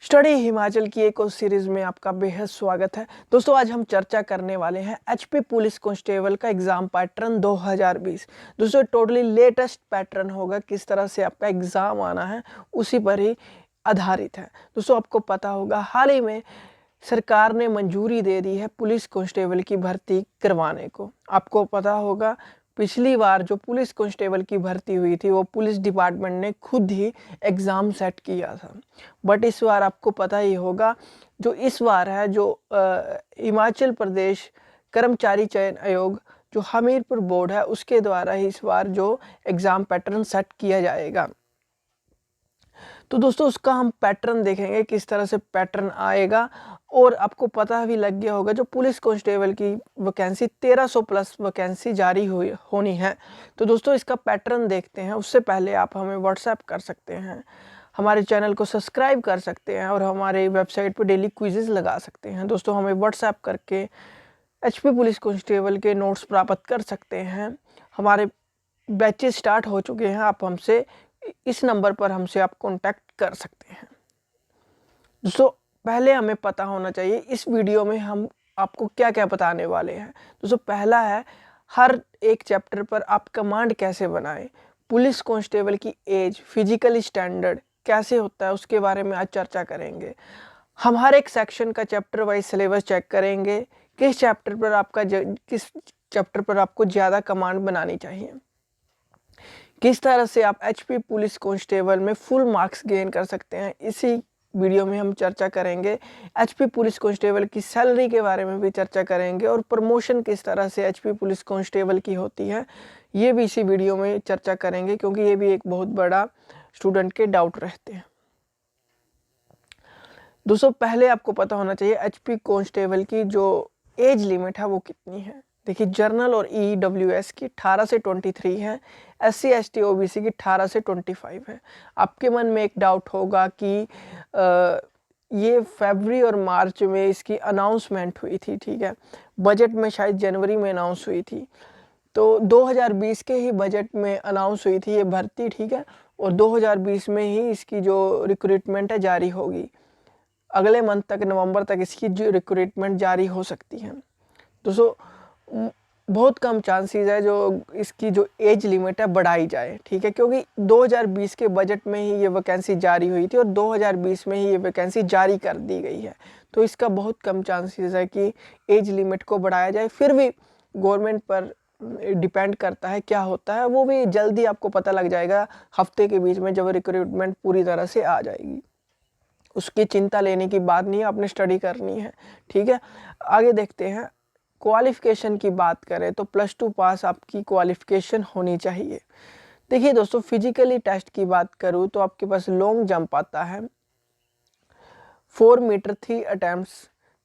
Study Himachal की एक और सीरीज में आपका बेहद स्वागत है। दोस्तों आज हम चर्चा करने वाले हैं एचपी पुलिस कांस्टेबल का एग्ज़ाम पैटर्न 2020। दोस्तों टोटली लेटेस्ट पैटर्न होगा, किस तरह से आपका एग्ज़ाम आना है उसी पर ही आधारित है। दोस्तों आपको पता होगा हाल ही में सरकार ने मंजूरी दे दी है पुलिस कांस्टेबल की भर्ती करवाने को। आपको पता होगा पिछली बार जो पुलिस कांस्टेबल की भर्ती हुई थी वो पुलिस डिपार्टमेंट ने खुद ही एग्ज़ाम सेट किया था। बट इस बार आपको पता ही होगा जो इस बार है जो हिमाचल प्रदेश कर्मचारी चयन आयोग जो हमीरपुर बोर्ड है उसके द्वारा ही इस बार जो एग्ज़ाम पैटर्न सेट किया जाएगा। तो दोस्तों उसका हम पैटर्न देखेंगे, किस तरह से पैटर्न आएगा। और आपको पता भी लग गया होगा जो पुलिस कांस्टेबल की वैकेंसी 1300 प्लस वैकेंसी जारी होनी है। तो दोस्तों इसका पैटर्न देखते हैं। उससे पहले आप हमें व्हाट्सएप कर सकते हैं, हमारे चैनल को सब्सक्राइब कर सकते हैं और हमारे वेबसाइट पर डेली क्विज़ेस लगा सकते हैं। दोस्तों हमें व्हाट्सएप करके एचपी पुलिस कांस्टेबल के नोट्स प्राप्त कर सकते हैं। हमारे बैचेस स्टार्ट हो चुके हैं, आप हमसे इस नंबर पर हमसे आप कांटेक्ट कर सकते हैं। दोस्तों पहले हमें पता होना चाहिए इस वीडियो में हम आपको क्या क्या बताने वाले हैं। दोस्तों पहला है हर एक चैप्टर पर आप कमांड कैसे बनाएं, पुलिस कांस्टेबल की एज, फिजिकल स्टैंडर्ड कैसे होता है उसके बारे में आज चर्चा करेंगे। हम हर एक सेक्शन का चैप्टर वाइज सिलेबस चेक करेंगे, किस चैप्टर पर आपको ज़्यादा कमांड बनानी चाहिए, किस तरह से आप एचपी पुलिस कांस्टेबल में फुल मार्क्स गेन कर सकते हैं। इसी वीडियो में हम चर्चा करेंगे। एचपी पुलिस कांस्टेबल की सैलरी के बारे में भी चर्चा करेंगे और प्रमोशन किस तरह से एचपी पुलिस कांस्टेबल की होती है ये भी इसी वीडियो में चर्चा करेंगे, क्योंकि ये भी एक बहुत बड़ा स्टूडेंट के डाउट रहते हैं। दोस्तों पहले आपको पता होना चाहिए एचपी कांस्टेबल की जो एज लिमिट है वो कितनी है। देखिए जर्नल और ईडब्ल्यूएस की 18 से 23 है, एससी एसटी ओबीसी की 18 से 25 है। आपके मन में एक डाउट होगा कि ये फरवरी और मार्च में इसकी अनाउंसमेंट हुई थी, ठीक है, बजट में शायद जनवरी में अनाउंस हुई थी, तो 2020 के ही बजट में अनाउंस हुई थी ये भर्ती, ठीक है, और 2020 में ही इसकी जो रिक्रूटमेंट है जारी होगी। अगले मंथ तक, नवंबर तक इसकी जो रिक्रूटमेंट जारी हो सकती है। दोस्तों बहुत कम चांसेस है जो इसकी जो एज लिमिट है बढ़ाई जाए, ठीक है, क्योंकि 2020 के बजट में ही ये वैकेंसी जारी हुई थी और 2020 में ही ये वैकेंसी जारी कर दी गई है। तो इसका बहुत कम चांसेस है कि एज लिमिट को बढ़ाया जाए। फिर भी गवर्नमेंट पर डिपेंड करता है क्या होता है, वो भी जल्दी आपको पता लग जाएगा हफ्ते के बीच में जब रिक्रूटमेंट पूरी तरह से आ जाएगी। उसकी चिंता लेने की बात नहीं है, आपने स्टडी करनी है, ठीक है। आगे देखते हैं। क्वालिफिकेशन की बात करें तो +2 पास आपकी क्वालिफिकेशन होनी चाहिए। देखिए दोस्तों फिजिकली टेस्ट की बात करूँ तो आपके पास लॉन्ग जंप आता है 4 मीटर 3 अटैम्प्ट्स,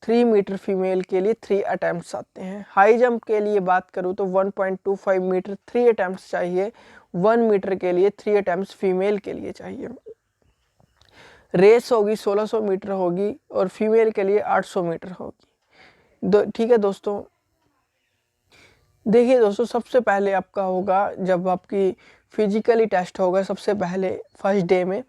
3 मीटर फीमेल के लिए 3 अटैम्प्ट्स आते हैं। हाई जंप के लिए बात करूँ तो 1.25 मीटर 3 अटैम्प्ट्स चाहिए, 1 मीटर के लिए 3 अटैम्प्ट्स फीमेल के लिए चाहिए। रेस होगी 1600 मीटर होगी और फीमेल के लिए 800 मीटर होगी। ठीक है दोस्तों। देखिए दोस्तों सबसे पहले आपका होगा जब आपकी फिजिकली टेस्ट होगा, सबसे पहले फर्स्ट डे में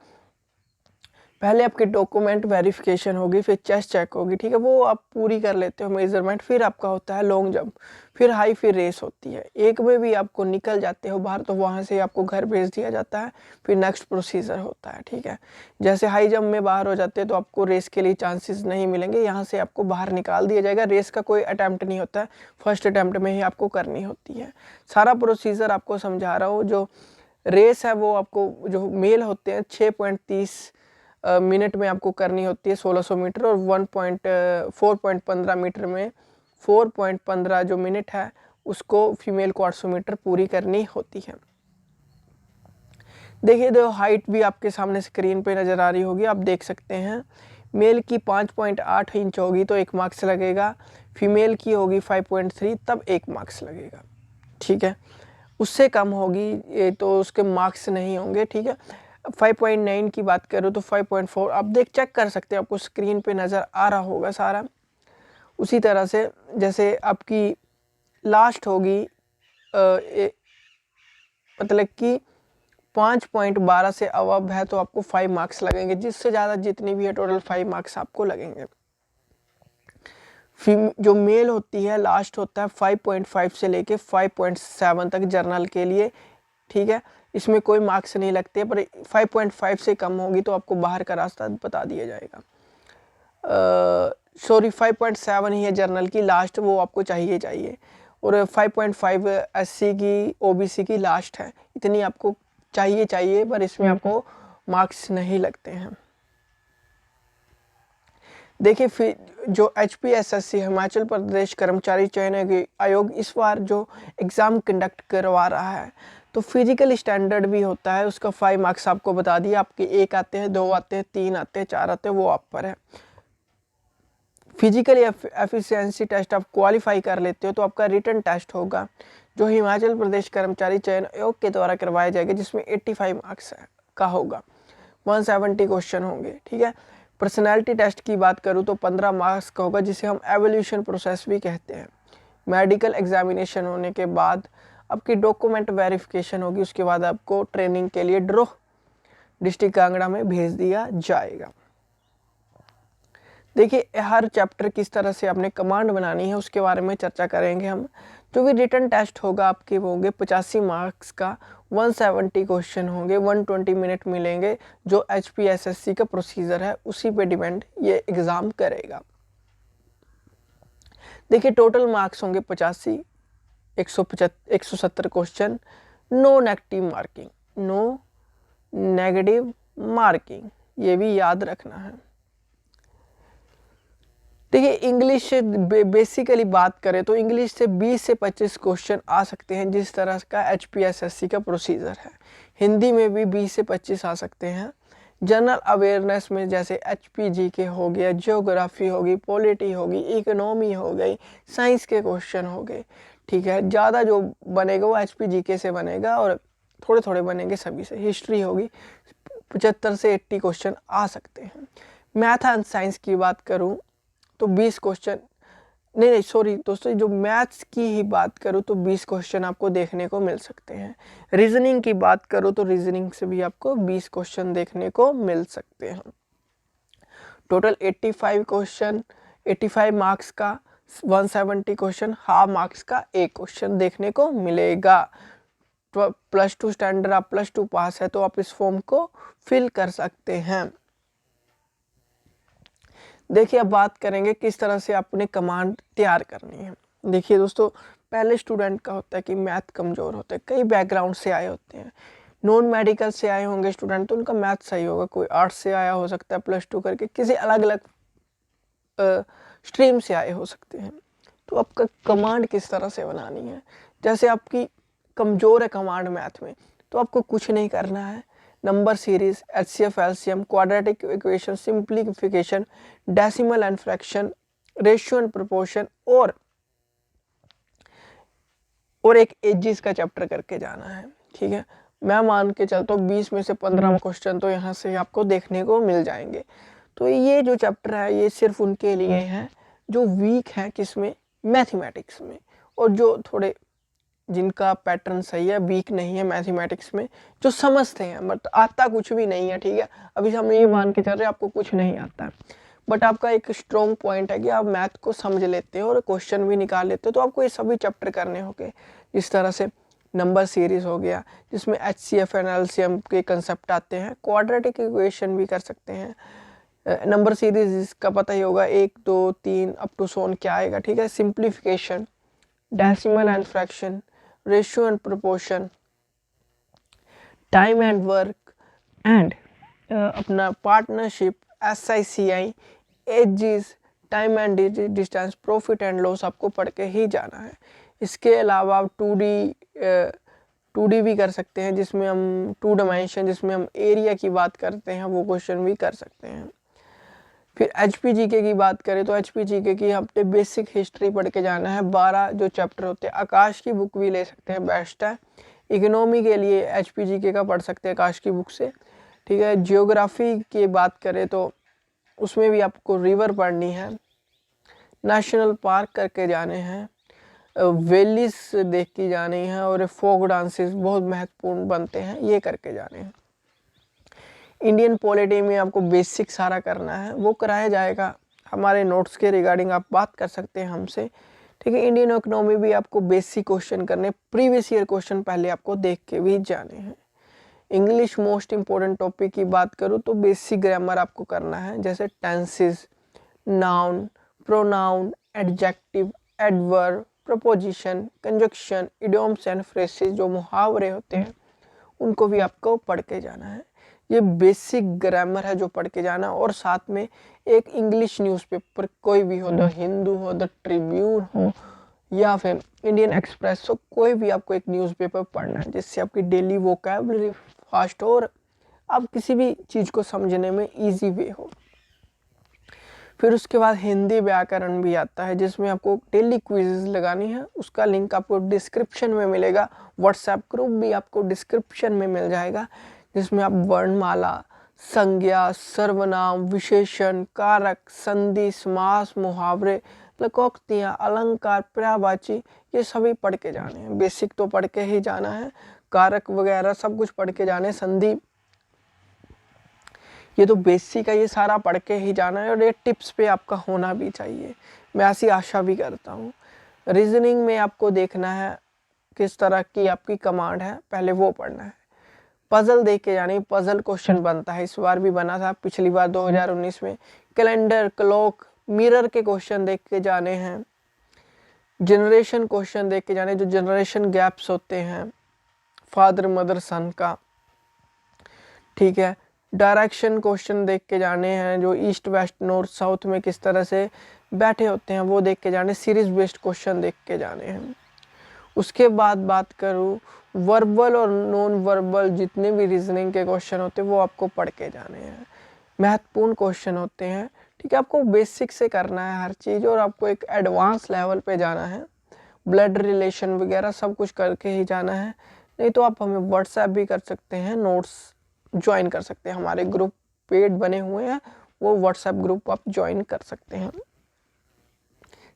पहले आपके डॉक्यूमेंट वेरिफिकेशन होगी, फिर चेस्ट चेक होगी, ठीक है, वो आप पूरी कर लेते हो मेजरमेंट। फिर आपका होता है लॉन्ग जंप, फिर हाई, फिर रेस होती है। एक में भी आपको निकल जाते हो बाहर तो वहाँ से आपको घर भेज दिया जाता है, फिर नेक्स्ट प्रोसीजर होता है, ठीक है। जैसे हाई जंप में बाहर हो जाते हैं तो आपको रेस के लिए चांसेस नहीं मिलेंगे, यहाँ से आपको बाहर निकाल दिया जाएगा। रेस का कोई अटैम्प्ट नहीं होता है, फर्स्ट अटैम्प्ट में ही आपको करनी होती है। सारा प्रोसीजर आपको समझा रहा हूँ। जो रेस है वो आपको जो मेल होते हैं 6.30 मिनट में आपको करनी होती है 1600 मीटर, और 4.15 मीटर में 4.15 जो मिनट है उसको फीमेल को 800 मीटर पूरी करनी होती है। देखिए दो हाइट भी आपके सामने स्क्रीन पे नज़र आ रही होगी, आप देख सकते हैं। मेल की 5.8 इंच होगी तो 1 मार्क्स लगेगा, फीमेल की होगी 5.3 तब 1 मार्क्स लगेगा, ठीक है। उससे कम होगी ये तो उसके मार्क्स नहीं होंगे, ठीक है। 5.9 की बात करूँ तो 5.4 आप चेक कर सकते हैं, आपको स्क्रीन पे नज़र आ रहा होगा सारा। उसी तरह से जैसे आपकी लास्ट होगी मतलब कि 5.12 से अबव है तो आपको 5 मार्क्स लगेंगे, जिससे ज़्यादा जितनी भी है टोटल 5 मार्क्स आपको लगेंगे। जो मेल होती है लास्ट होता है 5.5 से लेके 5.7 तक जर्नल के लिए, ठीक है। इसमें कोई मार्क्स नहीं लगते, पर 5.5 से कम होगी तो आपको बाहर का रास्ता बता दिया जाएगा। सॉरी 5.7 ही है जर्नल की लास्ट, वो आपको चाहिए और 5.5 एससी की ओबीसी की लास्ट है, इतनी आपको चाहिए, पर इसमें आपको मार्क्स नहीं लगते हैं। देखिए फिर जो HPSSC हिमाचल प्रदेश कर्मचारी चयन आयोग इस बार जो एग्ज़ाम कंडक्ट करवा रहा है, तो फिजिकल स्टैंडर्ड भी होता है, उसका 5 मार्क्स आपको बता दिया। आपके 1 आते हैं, 2 आते हैं, 3 आते हैं, 4 आते हैं, वो आप पर है। फिजिकल एफिशिएंसी टेस्ट आप क्वालिफाई कर लेते हो तो आपका रिटन टेस्ट होगा जो हिमाचल प्रदेश कर्मचारी चयन आयोग के द्वारा करवाया जाएगा, जिसमें 85 मार्क्स का होगा, 170 क्वेश्चन होंगे, ठीक है। पर्सनैलिटी टेस्ट की बात करूँ तो 15 मार्क्स का होगा, जिसे हम एवोल्यूशन प्रोसेस भी कहते हैं। मेडिकल एग्जामिनेशन होने के बाद आपकी डॉक्यूमेंट वेरिफिकेशन होगी, उसके बाद आपको ट्रेनिंग के लिए ड्रोह डिस्ट्रिक्ट कांगड़ा में भेज दिया जाएगा। देखिए हर चैप्टर किस तरह से आपने कमांड बनानी है उसके बारे में चर्चा करेंगे हम। जो भी रिटन टेस्ट होगा आपके वो होंगे 85 मार्क्स का, 170 क्वेश्चन होंगे, 120 मिनट मिलेंगे। जो HPSSC का प्रोसीजर है उसी पे डिपेंड ये एग्ज़ाम करेगा। देखिए टोटल मार्क्स होंगे 85, 170 question, no negative marking, no negative marking, ये भी याद रखना है। देखिए इंग्लिश से बेसिकली बात करें तो इंग्लिश से 20 से 25 क्वेश्चन आ सकते हैं, जिस तरह का HPSSC का प्रोसीजर है। हिंदी में भी 20 से 25 आ सकते हैं। जनरल अवेयरनेस में जैसे HPGK हो गया, ज्योग्राफी होगी, पॉलिटी होगी, इकोनॉमी हो गई, साइंस के क्वेश्चन हो गए, ठीक है। ज़्यादा जो बनेगा वो HPGK से बनेगा और थोड़े थोड़े बनेंगे सभी से। हिस्ट्री होगी, 75 से 80 क्वेश्चन आ सकते हैं। मैथ एंड साइंस की बात करूँ तो 20 क्वेश्चन, नहीं सॉरी दोस्तों, जो मैथ्स की ही बात करूँ तो 20 क्वेश्चन आपको देखने को मिल सकते हैं। रीजनिंग की बात करूँ तो रीजनिंग से भी आपको 20 क्वेश्चन देखने को मिल सकते हैं। टोटल 85 क्वेश्चन, 85 मार्क्स का 170 क्वेश्चन, हाफ मार्क्स का एक क्वेश्चन देखने को मिलेगा। +2 स्टैंडर्ड आप +2 पास है तो आप इस फॉर्म को फिल कर सकते हैं। देखिए अब बात करेंगे किस तरह से अपने कमांड तैयार करनी है। देखिए दोस्तों पहले स्टूडेंट का होता है कि मैथ कमज़ोर होता है, कई बैकग्राउंड से आए होते हैं। नॉन मेडिकल से आए होंगे स्टूडेंट तो उनका मैथ सही होगा, कोई आर्ट्स से आया हो सकता है +2 करके, किसी अलग अलग स्ट्रीम से आए हो सकते हैं। तो आपका कमांड किस तरह से बनानी है, जैसे आपकी कमज़ोर है कमांड मैथ में तो आपको कुछ नहीं करना है। Number series, HCF LCM, quadratic equation, simplification, decimal and fraction, ratio and proportion और एक एजिस का चैप्टर करके जाना है, ठीक है। मैं मान के चलता हूँ 20 में से 15 क्वेश्चन तो यहाँ से आपको देखने को मिल जाएंगे। तो ये जो चैप्टर है ये सिर्फ उनके लिए है जो वीक है किसमें, मैथमेटिक्स में, और जो थोड़े जिनका पैटर्न सही है, वीक नहीं है मैथमेटिक्स में, जो समझते हैं बट आता कुछ भी नहीं है, ठीक है। अभी हम ये मान के चल रहे हैं आपको कुछ नहीं आता है, बट आपका एक स्ट्रॉन्ग पॉइंट है कि आप मैथ को समझ लेते हो और क्वेश्चन भी निकाल लेते हो। तो आपको ये सभी चैप्टर करने होंगे, जिस तरह से नंबर सीरीज हो गया जिसमें HCF एंड LCM के कंसेप्ट आते हैं, क्वाड्रेटिक इक्वेशन भी कर सकते हैं। नंबर सीरीज इसका पता ही होगा, 1 2 3 अप टू सोन क्या आएगा, ठीक है। Simplification, decimal and fraction, ratio and proportion, time and work and अपना partnership, SICI, ages, time and distance, profit and loss आपको पढ़ के ही जाना है। इसके अलावा आप 2D भी कर सकते हैं, जिसमें हम 2 डायमेंशन जिसमें हम एरिया की बात करते हैं वो क्वेश्चन भी कर सकते हैं। फिर HPGK की बात करें तो HPGK की आपने बेसिक हिस्ट्री पढ़ के जाना है। 12 जो चैप्टर होते हैं, आकाश की बुक भी ले सकते हैं, बेस्ट है। इकोनॉमी के लिए HPGK का पढ़ सकते हैं आकाश की बुक से, ठीक है। जियोग्राफी की बात करें तो उसमें भी आपको रिवर पढ़नी है, नेशनल पार्क करके जाने हैं, वैलीज देखी जानी है और फोक डांसेस बहुत महत्वपूर्ण बनते हैं, ये करके जाने हैं। इंडियन पॉलिटी में आपको बेसिक सारा करना है, वो कराया जाएगा। हमारे नोट्स के रिगार्डिंग आप बात कर सकते हैं हमसे, ठीक है। इंडियन इकोनॉमी भी आपको बेसिक क्वेश्चन करने, प्रीवियस ईयर क्वेश्चन पहले आपको देख के भी जाने हैं। इंग्लिश मोस्ट इंपॉर्टेंट टॉपिक की बात करूँ तो बेसिक ग्रामर आपको करना है, जैसे tenses, noun, pronoun, adjective, adverb, preposition, conjunction, idioms and phrases, जो मुहावरे होते हैं उनको भी आपको पढ़ के जाना है। ये बेसिक ग्रामर है जो पढ़ के जाना है। और साथ में एक इंग्लिश न्यूज़पेपर कोई भी हो, द हिंदू हो, द ट्रिब्यून हो या फिर इंडियन एक्सप्रेस हो, कोई भी आपको एक न्यूज़पेपर पढ़ना है, जिससे आपकी डेली वोकैबुलरी फास्ट हो और आप किसी भी चीज़ को समझने में ईजी वे हो। फिर उसके बाद हिंदी व्याकरण भी आता है, जिसमें आपको डेली क्विज़ लगानी है। उसका लिंक आपको डिस्क्रिप्शन में मिलेगा। व्हाट्सएप ग्रुप भी आपको डिस्क्रिप्शन में मिल जाएगा, जिसमें आप वर्णमाला, संज्ञा, सर्वनाम, विशेषण, कारक, संधि, समास, मुहावरे, लकोक्तियाँ, अलंकार, पर्यायवाची, ये सभी पढ़ के जाने हैं। बेसिक तो पढ़ के ही जाना है, कारक वगैरह सब कुछ पढ़ के जाने, संधि, ये तो बेसिक है, ये सारा पढ़ के ही जाना है। और ये टिप्स पे आपका होना भी चाहिए, मैं ऐसी आशा भी करता हूँ। रीजनिंग में आपको देखना है किस तरह की आपकी कमांड है, पहले वो पढ़ना है। पजल देख के जानी, पजल क्वेश्चन बनता है, इस बार भी बना था, पिछली बार 2019 में। कैलेंडर, क्लॉक, मिरर के क्वेश्चन देख के जाने हैं। जनरेशन क्वेश्चन देख के जाने, जो जनरेशन गैप्स होते हैं फादर मदर सन का, ठीक है। डायरेक्शन क्वेश्चन देख के जाने हैं, जो ईस्ट वेस्ट नॉर्थ साउथ में किस तरह से बैठे होते हैं वो देख के जाने। सीरीज बेस्ड क्वेश्चन देख के जाने हैं। उसके बाद बात करूँ वर्बल और नॉन वर्बल जितने भी रीजनिंग के क्वेश्चन होते हैं वो आपको पढ़ के जाने हैं, महत्वपूर्ण क्वेश्चन होते हैं, ठीक है। आपको बेसिक से करना है हर चीज़ और आपको एक एडवांस लेवल पे जाना है। ब्लड रिलेशन वगैरह सब कुछ करके ही जाना है। नहीं तो आप हमें व्हाट्सएप भी कर सकते हैं, नोट्स ज्वाइन कर सकते हैं, हमारे ग्रुप पेड बने हुए हैं, वो व्हाट्सएप ग्रुप आप ज्वाइन कर सकते हैं।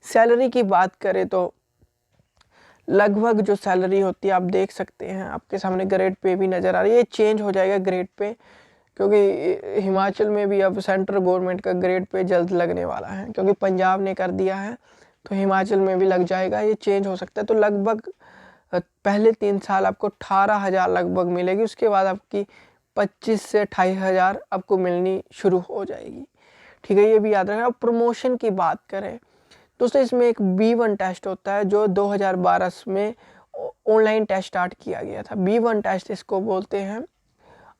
सैलरी की बात करें तो लगभग जो सैलरी होती है आप देख सकते हैं, आपके सामने ग्रेड पे भी नज़र आ रही है। ये चेंज हो जाएगा ग्रेड पे, क्योंकि हिमाचल में भी अब सेंट्रल गवर्नमेंट का ग्रेड पे जल्द लगने वाला है, क्योंकि पंजाब ने कर दिया है तो हिमाचल में भी लग जाएगा। ये चेंज हो सकता है। तो लगभग पहले 3 साल आपको 18,000 लगभग मिलेगी, उसके बाद आपकी 25 से 28,000 आपको मिलनी शुरू हो जाएगी, ठीक है। ये भी याद रखना। अब प्रमोशन की बात करें दोस्तों, इसमें एक B1 टेस्ट होता है जो 2012 में ऑनलाइन टेस्ट स्टार्ट किया गया था। B1 टेस्ट इसको बोलते हैं।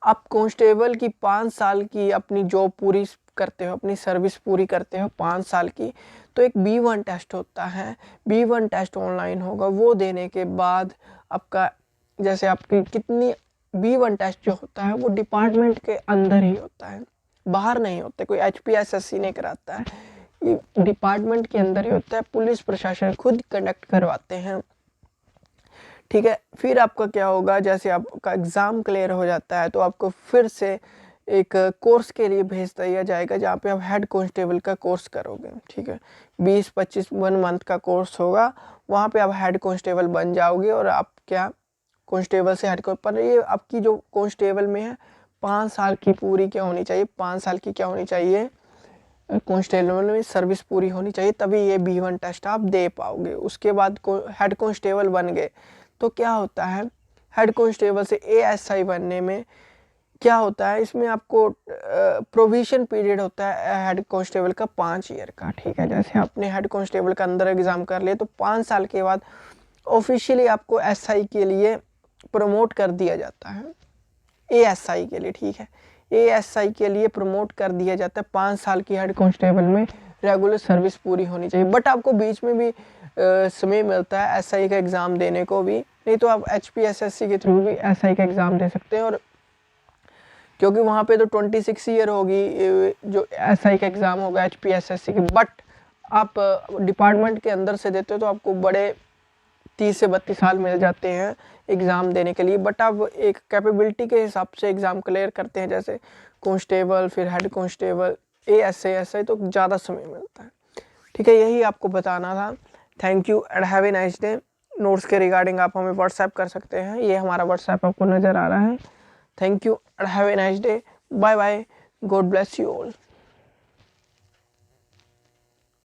आप कांस्टेबल की 5 साल की अपनी जॉब पूरी करते हो, अपनी सर्विस पूरी करते हो 5 साल की, तो एक B1 टेस्ट होता है। B1 टेस्ट ऑनलाइन होगा, वो देने के बाद आपका जैसे आपकी कितनी B1 टेस्ट जो होता है वो डिपार्टमेंट के अंदर ही होता है, बाहर नहीं होता, कोई HPSSC नहीं कराता है, ये डिपार्टमेंट के अंदर ही होता है। पुलिस प्रशासन खुद कंडक्ट करवाते हैं, ठीक है। फिर आपका क्या होगा, जैसे आपका एग्ज़ाम क्लियर हो जाता है तो आपको फिर से एक कोर्स के लिए भेज दिया जाएगा, जहाँ पे आप हेड कांस्टेबल का कोर्स करोगे, ठीक है। 20-25 1 मंथ का कोर्स होगा, वहाँ पे आप हेड कांस्टेबल बन जाओगे और आप क्या कांस्टेबल से हेड पर ये आपकी जो कांस्टेबल में है 5 साल की पूरी क्या होनी चाहिए, 5 साल की क्या होनी चाहिए, कांस्टेबल में सर्विस पूरी होनी चाहिए, तभी ये B1 टेस्ट आप दे पाओगे। उसके बाद हेड कांस्टेबल बन गए तो क्या होता है, हेड कांस्टेबल से ASI बनने में क्या होता है, इसमें आपको प्रोविजन पीरियड होता है हेड कांस्टेबल का 5 ईयर का, ठीक है। जैसे आपने हेड कांस्टेबल का अंदर एग्ज़ाम कर लिया तो 5 साल के बाद ऑफिशियली आपको SI के लिए प्रमोट कर दिया जाता है, ASI के लिए, ठीक है। ASI के लिए प्रमोट कर दिया जाता है। 5 साल की हेड कांस्टेबल में रेगुलर सर्विस पूरी होनी चाहिए, बट आपको बीच में भी समय मिलता है SI का एग्ज़ाम देने को भी, नहीं तो आप HPSSC के थ्रू भी SI का एग्ज़ाम दे सकते हैं। और क्योंकि वहाँ पे तो 26 ईयर होगी जो SI का एग्ज़ाम होगा HPSSC की, बट आप डिपार्टमेंट के अंदर से देते हो तो आपको बड़े 30 से 32 साल मिल जाते हैं एग्ज़ाम देने के लिए। बट आप एक कैपेबिलिटी के हिसाब से एग्ज़ाम क्लियर करते हैं, जैसे कांस्टेबल, फिर हेड कांस्टेबल, ASI, SI, तो ज़्यादा समय मिलता है, ठीक है। यही आपको बताना था। Thank you and have a nice day. Notes के रिगार्डिंग आप हमें व्हाट्सएप कर सकते हैं, ये हमारा व्हाट्सएप आपको नज़र आ रहा है। Thank you and have a nice day. Bye bye, God bless you all.